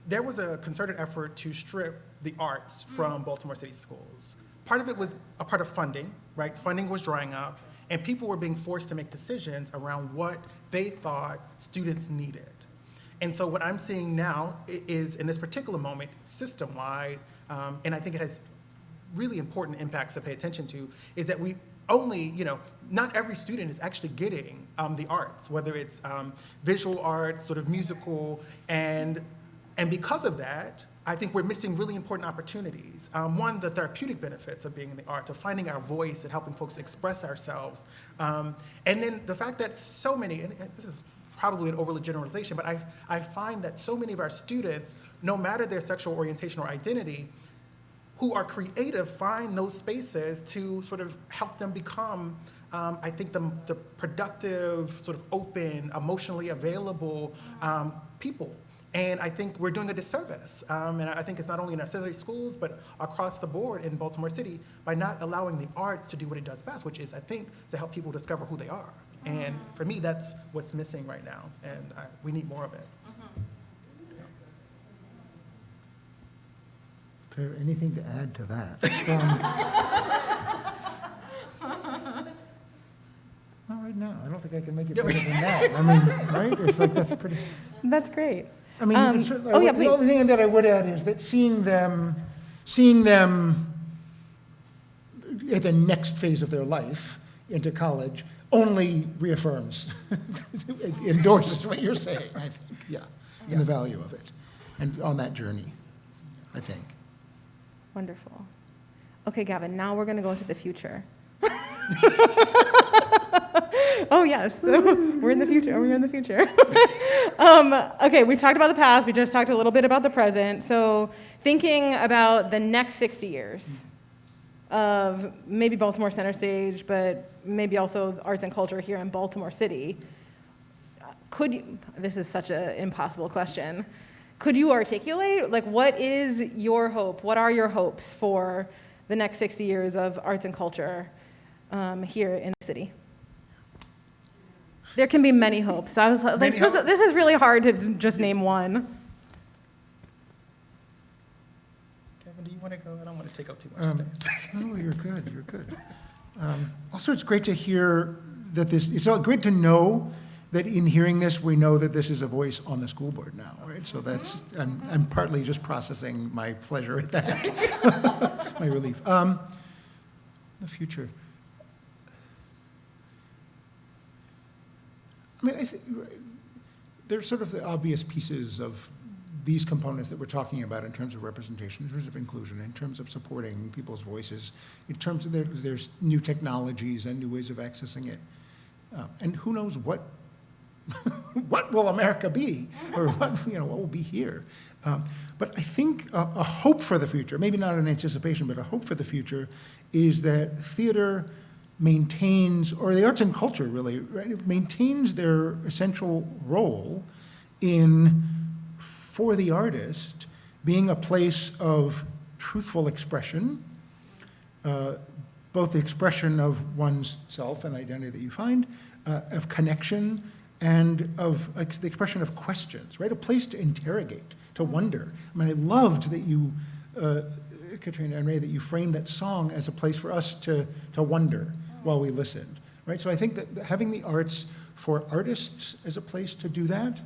there was a concerted effort to strip the arts from Baltimore City schools. Part of it was a part of funding, right? Funding was drying up, and people were being forced to make decisions around what they thought students needed. And so what I'm seeing now is, in this particular moment, system-wide, and I think it has really important impacts to pay attention to, is that we only, not every student is actually getting the arts, whether it's visual arts, sort of musical, and because of that, I think we're missing really important opportunities. One, the therapeutic benefits of being in the arts, of finding our voice and helping folks express ourselves. And then the fact that so many, and this is probably an overly generalization, but I find that so many of our students, no matter their sexual orientation or identity, who are creative, find those spaces to sort of help them become, I think, the productive, sort of open, emotionally available people. And I think we're doing a disservice. And I think it's not only in our city schools, but across the board in Baltimore City by not allowing the arts to do what it does best, which is, I think, to help people discover who they are. And for me, that's what's missing right now. And we need more of it. Is there anything to add to that? Not right now. I don't think I can make it better than that. I mean, right? It's like that's pretty. That's great. I mean, oh yeah, please. The only thing that I would add is that seeing them at the next phase of their life into college only reaffirms, endorses what you're saying, I think, and the value of it, and on that journey, I think. Wonderful. Okay, Gavin, now we're going to go into the future. Oh, yes. We're in the future. We're in the future. Okay, we've talked about the past. We just talked a little bit about the present. So thinking about the next 60 years of maybe Baltimore Center Stage, but maybe also arts and culture here in Baltimore City, could you, this is such an impossible question, could you articulate, like, what is your hope? What are your hopes for the next 60 years of arts and culture here in the city? There can be many hopes. I was like, this is really hard to just name one. Kevin, do you want to go? I don't want to take up too much space. No, you're good. You're good. Also, it's great to hear that this. It's great to know that in hearing this, we know that this is a voice on the school board now, right? So that's. I'm partly just processing my pleasure at that, my relief. The future. I mean, I think there's sort of the obvious pieces of these components that we're talking about in terms of representation, in terms of inclusion, in terms of supporting people's voices, in terms of there's new technologies and new ways of accessing it. And who knows what what will America be, or what will be here. But I think a hope for the future, maybe not an anticipation, but a hope for the future, is that theater maintains, or the arts and culture really, right, it maintains their essential role in, for the artist, being a place of truthful expression, both the expression of one's self and identity that you find, of connection, and of the expression of questions, right? A place to interrogate, to wonder. I mean, I loved that you, Katrina and Ray, that you framed that song as a place for us to wonder while we listened, right? So I think that having the arts for artists as a place to do that,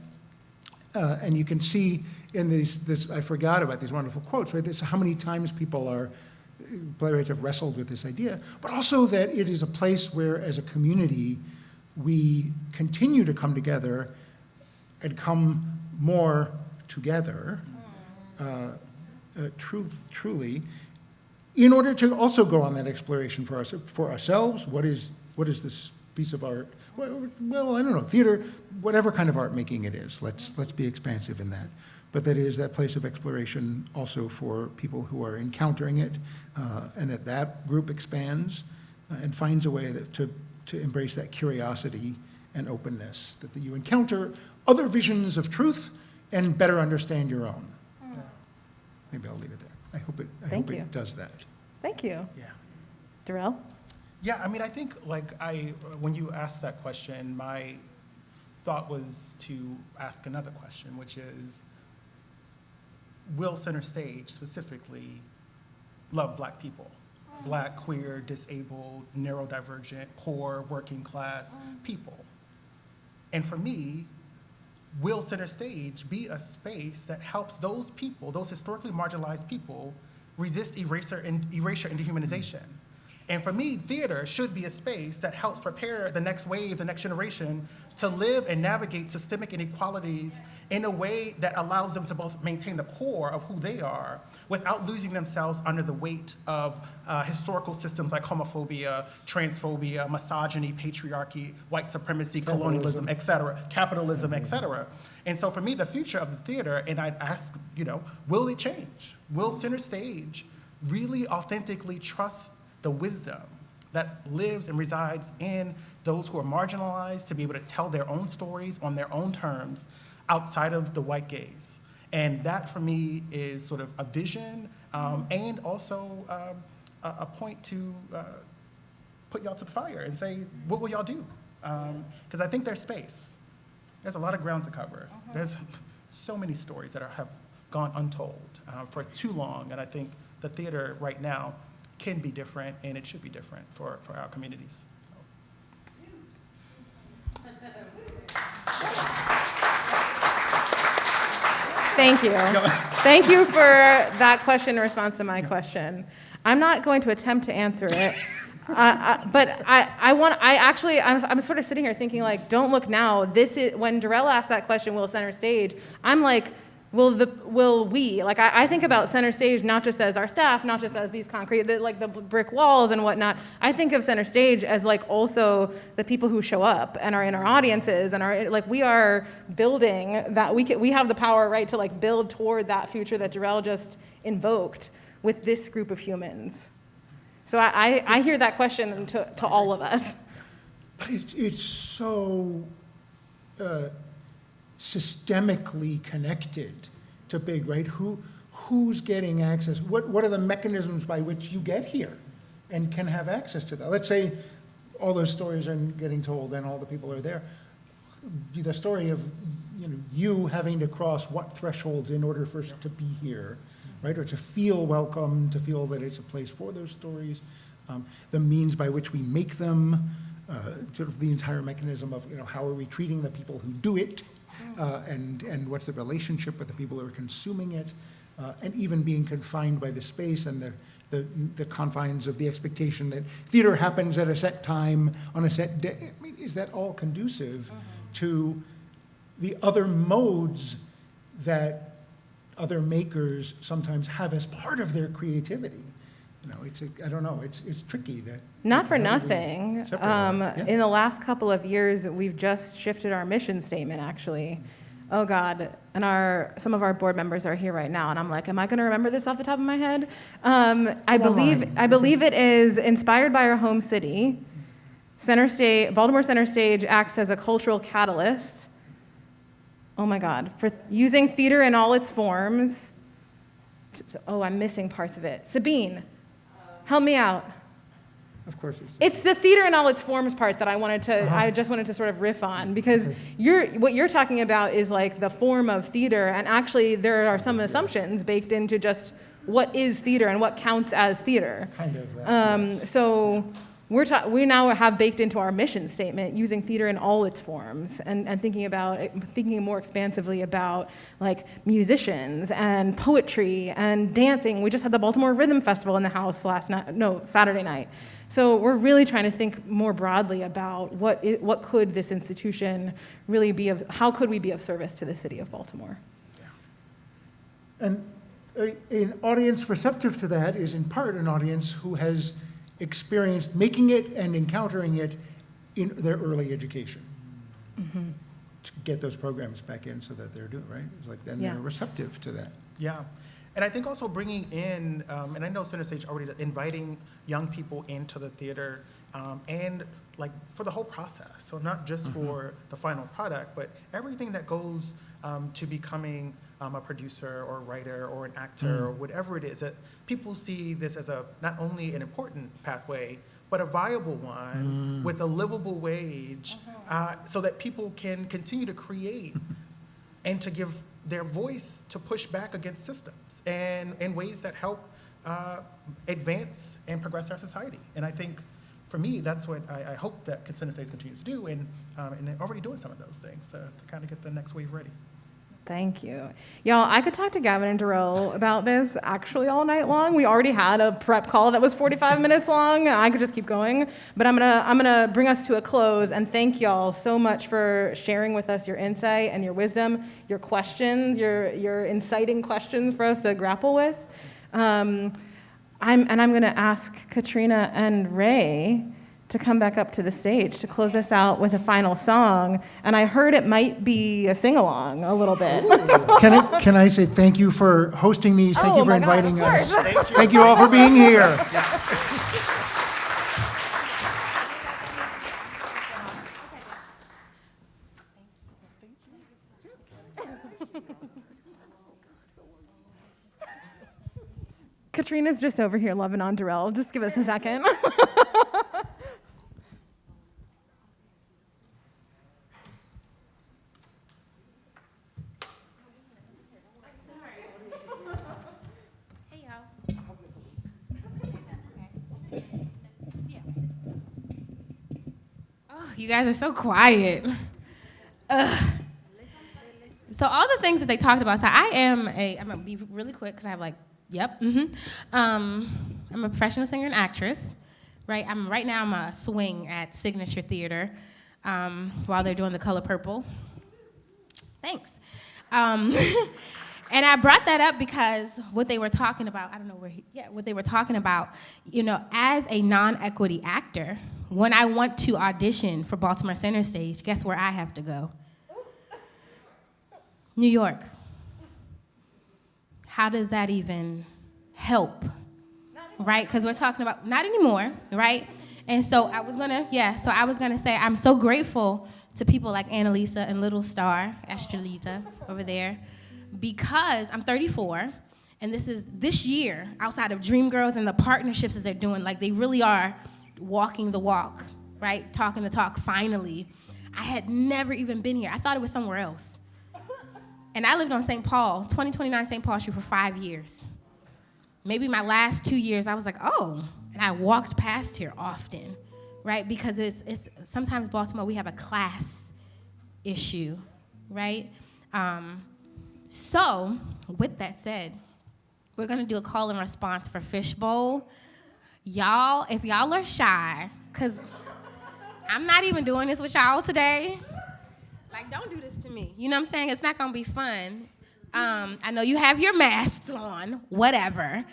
and you can see in this, I forgot about these wonderful quotes, right? This, how many times playwrights have wrestled with this idea, but also that it is a place where, as a community, we continue to come together and come more together, truly, in order to also go on that exploration for ourselves. What is this piece of art? Well, I don't know, theater, whatever kind of art making it is. Let's be expansive in that. But that is that place of exploration also for people who are encountering it, and that group expands and finds a way to embrace that curiosity and openness, that you encounter other visions of truth and better understand your own. Maybe I'll leave it there. I hope it does that. Thank you. Yeah. Darrell? Yeah, I mean, I think, when you asked that question, my thought was to ask another question, which is, will Center Stage specifically love Black people? Black, queer, disabled, neurodivergent, poor, working class people. And for me, will Center Stage be a space that helps those people, those historically marginalized people, resist erasure and dehumanization? And for me, theater should be a space that helps prepare the next wave, the next generation, to live and navigate systemic inequalities in a way that allows them to both maintain the core of who they are without losing themselves under the weight of historical systems like homophobia, transphobia, misogyny, patriarchy, white supremacy, colonialism, et cetera, capitalism, et cetera. And so for me, the future of the theater, and I'd ask, will it change? Will Center Stage really authentically trust the wisdom that lives and resides in those who are marginalized to be able to tell their own stories on their own terms outside of the white gaze? And that for me is sort of a vision and also a point to put y'all to the fire and say, what will y'all do? Because I think there's space. There's a lot of ground to cover. There's so many stories that have gone untold for too long, and I think the theater right now can be different, and it should be different for our communities. Thank you. Thank you for that question in response to my question. I'm not going to attempt to answer it, but I'm sort of sitting here thinking, like, don't look now. This is, when Darrell asked that question, will Center Stage, I'm like, will we? Like, I think about Center Stage not just as our staff, not just as these concrete, the brick walls and whatnot. I think of Center Stage as like also the people who show up and are in our audiences and are like, we are building that. We have the power, right, to like build toward that future that Darrell just invoked with this group of humans. So I hear that question to all of us. It's so systemically connected to big, right? Who's getting access? What are the mechanisms by which you get here and can have access to that? Let's say all those stories are getting told and all the people are there. The story of you having to cross what thresholds in order for us to be here, right? Or to feel welcome, to feel that it's a place for those stories, the means by which we make them, sort of the entire mechanism of how are we treating the people who do it, and what's the relationship with the people who are consuming it, and even being confined by the space and the confines of the expectation that theater happens at a set time on a set day. I mean, is that all conducive to the other modes that other makers sometimes have as part of their creativity? I don't know, it's tricky. Not for nothing. Yeah. In the last couple of years, we've just shifted our mission statement, actually. Oh, God. And some of our board members are here right now, and I'm like, am I going to remember this off the top of my head? I believe it is inspired by our home city. Baltimore Center Stage acts as a cultural catalyst. Oh, my God. For using theater in all its forms. Oh, I'm missing parts of it. Sabine. Help me out. Of course it's the theater in all its forms part that I just wanted to sort of riff on, because what you're talking about is like the form of theater, and actually there are some assumptions baked into just what is theater and what counts as theater. Kind of that, So we now have baked into our mission statement using theater in all its forms, and thinking more expansively about like musicians and poetry and dancing. We just had the Baltimore Rhythm Festival in the house Saturday night. So we're really trying to think more broadly about what could this institution really be how could we be of service to the city of Baltimore? And an audience receptive to that is in part an audience who has experienced making it and encountering it in their early education. Mm-hmm. To get those programs back in so that they're doing, right? It's like then they're receptive to that. Yeah. And I think also bringing in, and I know Center Stage already inviting young people into the theater and like for the whole process. So not just for the final product, but everything that goes to becoming a producer or a writer or an actor or whatever it is, that people see this as not only an important pathway, but a viable one with a livable wage so that people can continue to create and to give their voice to push back against systems and in ways that help advance and progress our society. And I think, for me, that's what I hope that Center Stage continues to do, and they're already doing some of those things to kind of get the next wave ready. Thank you. Y'all, I could talk to Gavin and Darrell about this actually all night long. We already had a prep call that was 45 minutes long. I could just keep going, but I'm gonna bring us to a close and thank y'all so much for sharing with us your insight and your wisdom, your questions, your inciting questions for us to grapple with. I'm gonna ask Katrina and Ray to come back up to the stage to close us out with a final song. And I heard it might be a sing-along a little bit. Can I say thank you for hosting these? Thank you for my God, inviting of us. course. Thank you all for being here. Katrina's just over here loving on Darrell. Just give us a second. Hey, y'all. Oh, you guys are so quiet. Ugh. So all the things that they talked about. So I'm gonna be really quick because I have I'm a professional singer and actress, right? Right now I'm a swing at Signature Theater while they're doing The Color Purple. Thanks. And I brought that up because what they were talking about, what they were talking about, as a non-equity actor, when I want to audition for Baltimore Center Stage, guess where I have to go? New York. How does that even help? Right? Because we're talking about, not anymore, right? And so I was gonna say, I'm so grateful to people like Annalisa and Little Star, Estrelita over there, because I'm 34, and this year, outside of Dreamgirls and the partnerships that they're doing, like they really are walking the walk, right? Talking the talk, finally. I had never even been here. I thought it was somewhere else. And I lived on St. Paul, 2029 St. Paul Street for 5 years. Maybe my last 2 years, I was like, oh, and I walked past here often, right? Because it's sometimes Baltimore, we have a class issue, right? So with that said, we're gonna do a call and response for Fishbowl. Y'all, if y'all are shy, because I'm not even doing this with y'all today. Like, don't do this to me. You know what I'm saying? It's not gonna be fun. I know you have your masks on, whatever,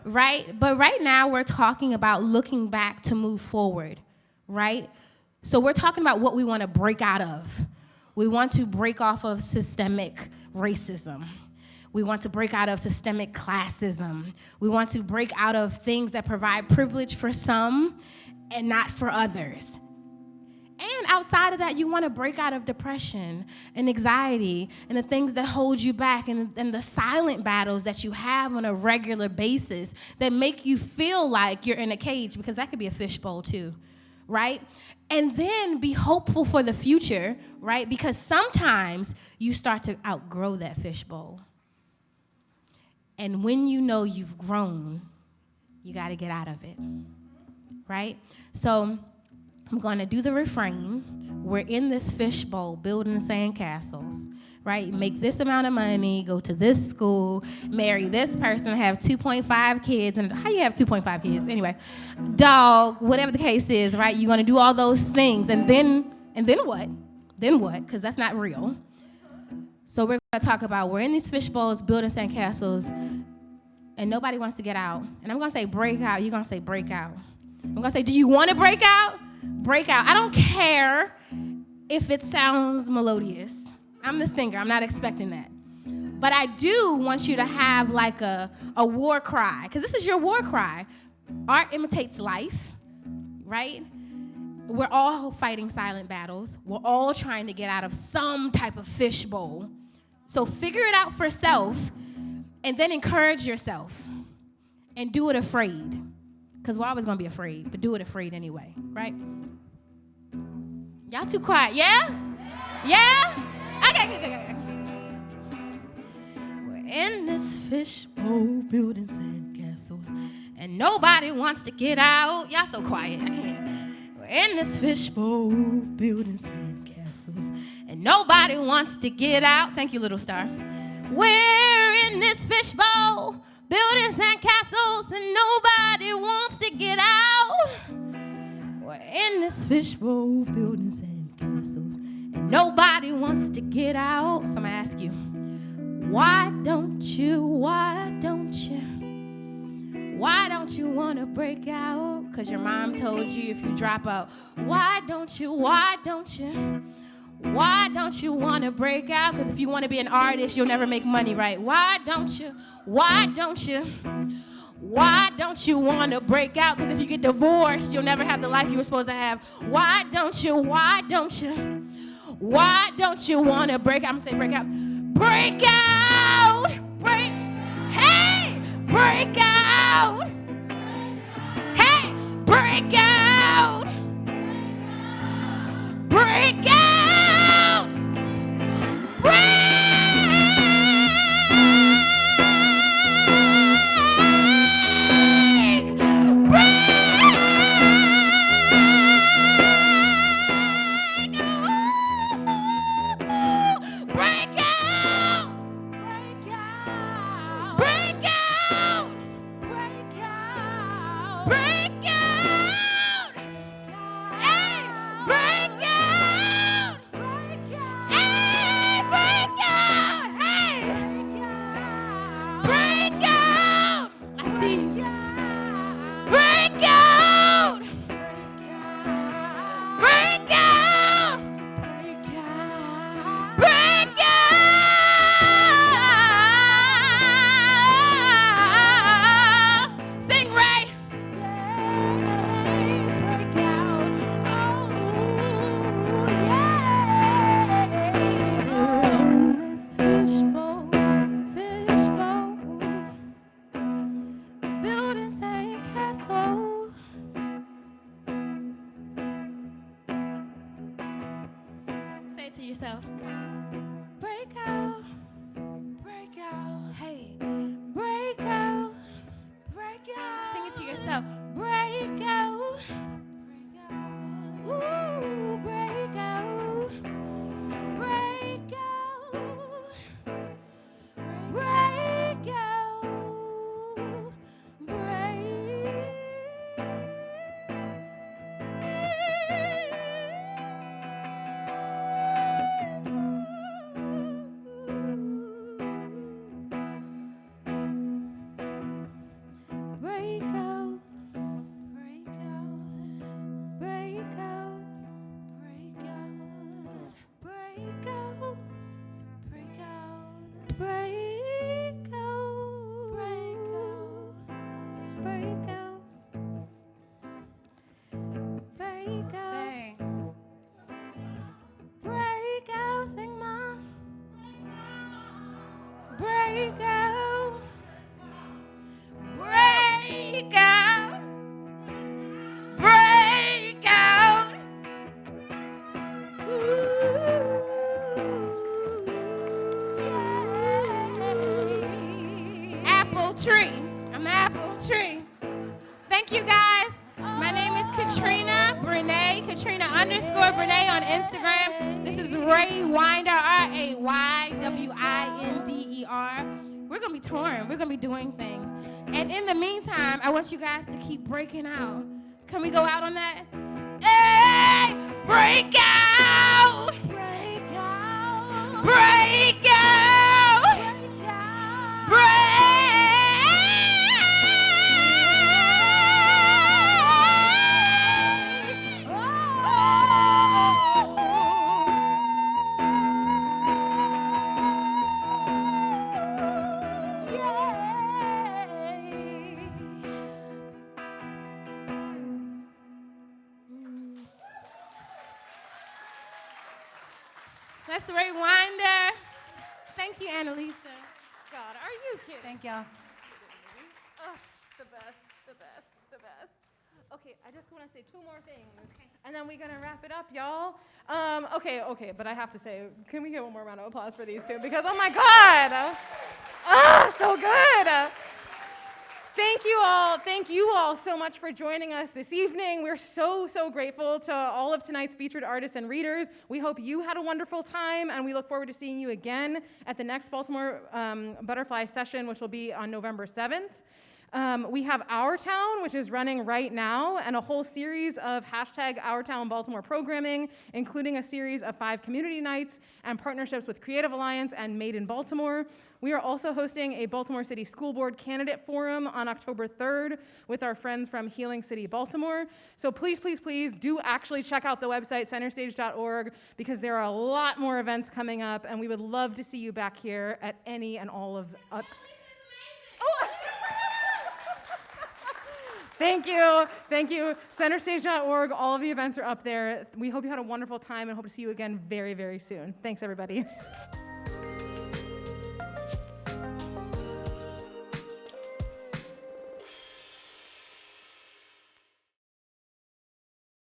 right? But right now we're talking about looking back to move forward, right? So we're talking about what we want to break out of. We want to break off of systemic racism. We want to break out of systemic classism. We want to break out of things that provide privilege for some and not for others. And outside of that, you want to break out of depression and anxiety and the things that hold you back and the silent battles that you have on a regular basis that make you feel like you're in a cage, because that could be a fishbowl too, right? And then be hopeful for the future, right? Because sometimes you start to outgrow that fishbowl. And when you know you've grown, you got to get out of it, right? So I'm going to do the refrain. We're in this fishbowl building sandcastles, right? Make this amount of money, go to this school, marry this person, have 2.5 kids. And how you have 2.5 kids? Anyway, dog, whatever the case is, right? You're going to do all those things. And then what? Then what? Because that's not real. So we're going to talk about we're in these fishbowls building sandcastles, and nobody wants to get out. And I'm going to say break out. You're going to say break out. I'm going to say, do you want to break out? Break out. I don't care if it sounds melodious. I'm the singer. I'm not expecting that. But I do want you to have like a war cry, because this is your war cry. Art imitates life, right? We're all fighting silent battles. We're all trying to get out of some type of fishbowl. So figure it out for self, and then encourage yourself. And do it afraid. Because we're always going to be afraid, but do it afraid anyway, right? Y'all too quiet, yeah? Yeah? Okay. We're in this fishbowl building sandcastles, and nobody wants to get out. Y'all so quiet, I can't. We're in this fishbowl building sandcastles, castles, and nobody wants to get out. Thank you, little star. We're in this fishbowl, buildings and castles, and nobody wants to get out. We're in this fishbowl, buildings and castles, and nobody wants to get out. So I'm gonna ask you, why don't you want to break out? Because your mom told you if you drop out. Why don't you want to break out? Because if you want to be an artist, you'll never make money, right? Why don't you want to break out? Because if you get divorced, you'll never have the life you were supposed to have. Why don't you want to break out? I'm going to say break out. Break out! Break out! Hey, break out! Break out! Tree. I'm the apple tree. Thank you guys. My name is Katrina Brene, Katrina_Brene on Instagram. This is Ray Winder, RAYWINDER. We're going to be touring. We're going to be doing things. And in the meantime, I want you guys to keep breaking out. Can we go out on that? Hey! Break out! Break out! Break out! Break out! That's Ray Winder. Thank you, Annalisa. God, are you kidding? Thank y'all. Oh, the best. Okay, I just want to say two more things, and then we're gonna wrap it up, y'all. Okay, but I have to say, can we get one more round of applause for these two? Because oh my God, so good. Thank you all so much for joining us this evening. We're so grateful to all of tonight's featured artists and readers. We hope you had a wonderful time, and we look forward to seeing you again at the next Baltimore Butterfly session, which will be on November 7th. We have Our Town, which is running right now, and a whole series of hashtag Our Town Baltimore programming, including a series of 5 community nights and partnerships with Creative Alliance and Made in Baltimore. We are also hosting a Baltimore City School Board Candidate Forum on October 3rd with our friends from Healing City, Baltimore. So please do actually check out the website, centerstage.org, because there are a lot more events coming up, and we would love to see you back here at any and all of... Thank you. Centerstage.org, all of the events are up there. We hope you had a wonderful time and hope to see you again very, very soon. Thanks, everybody.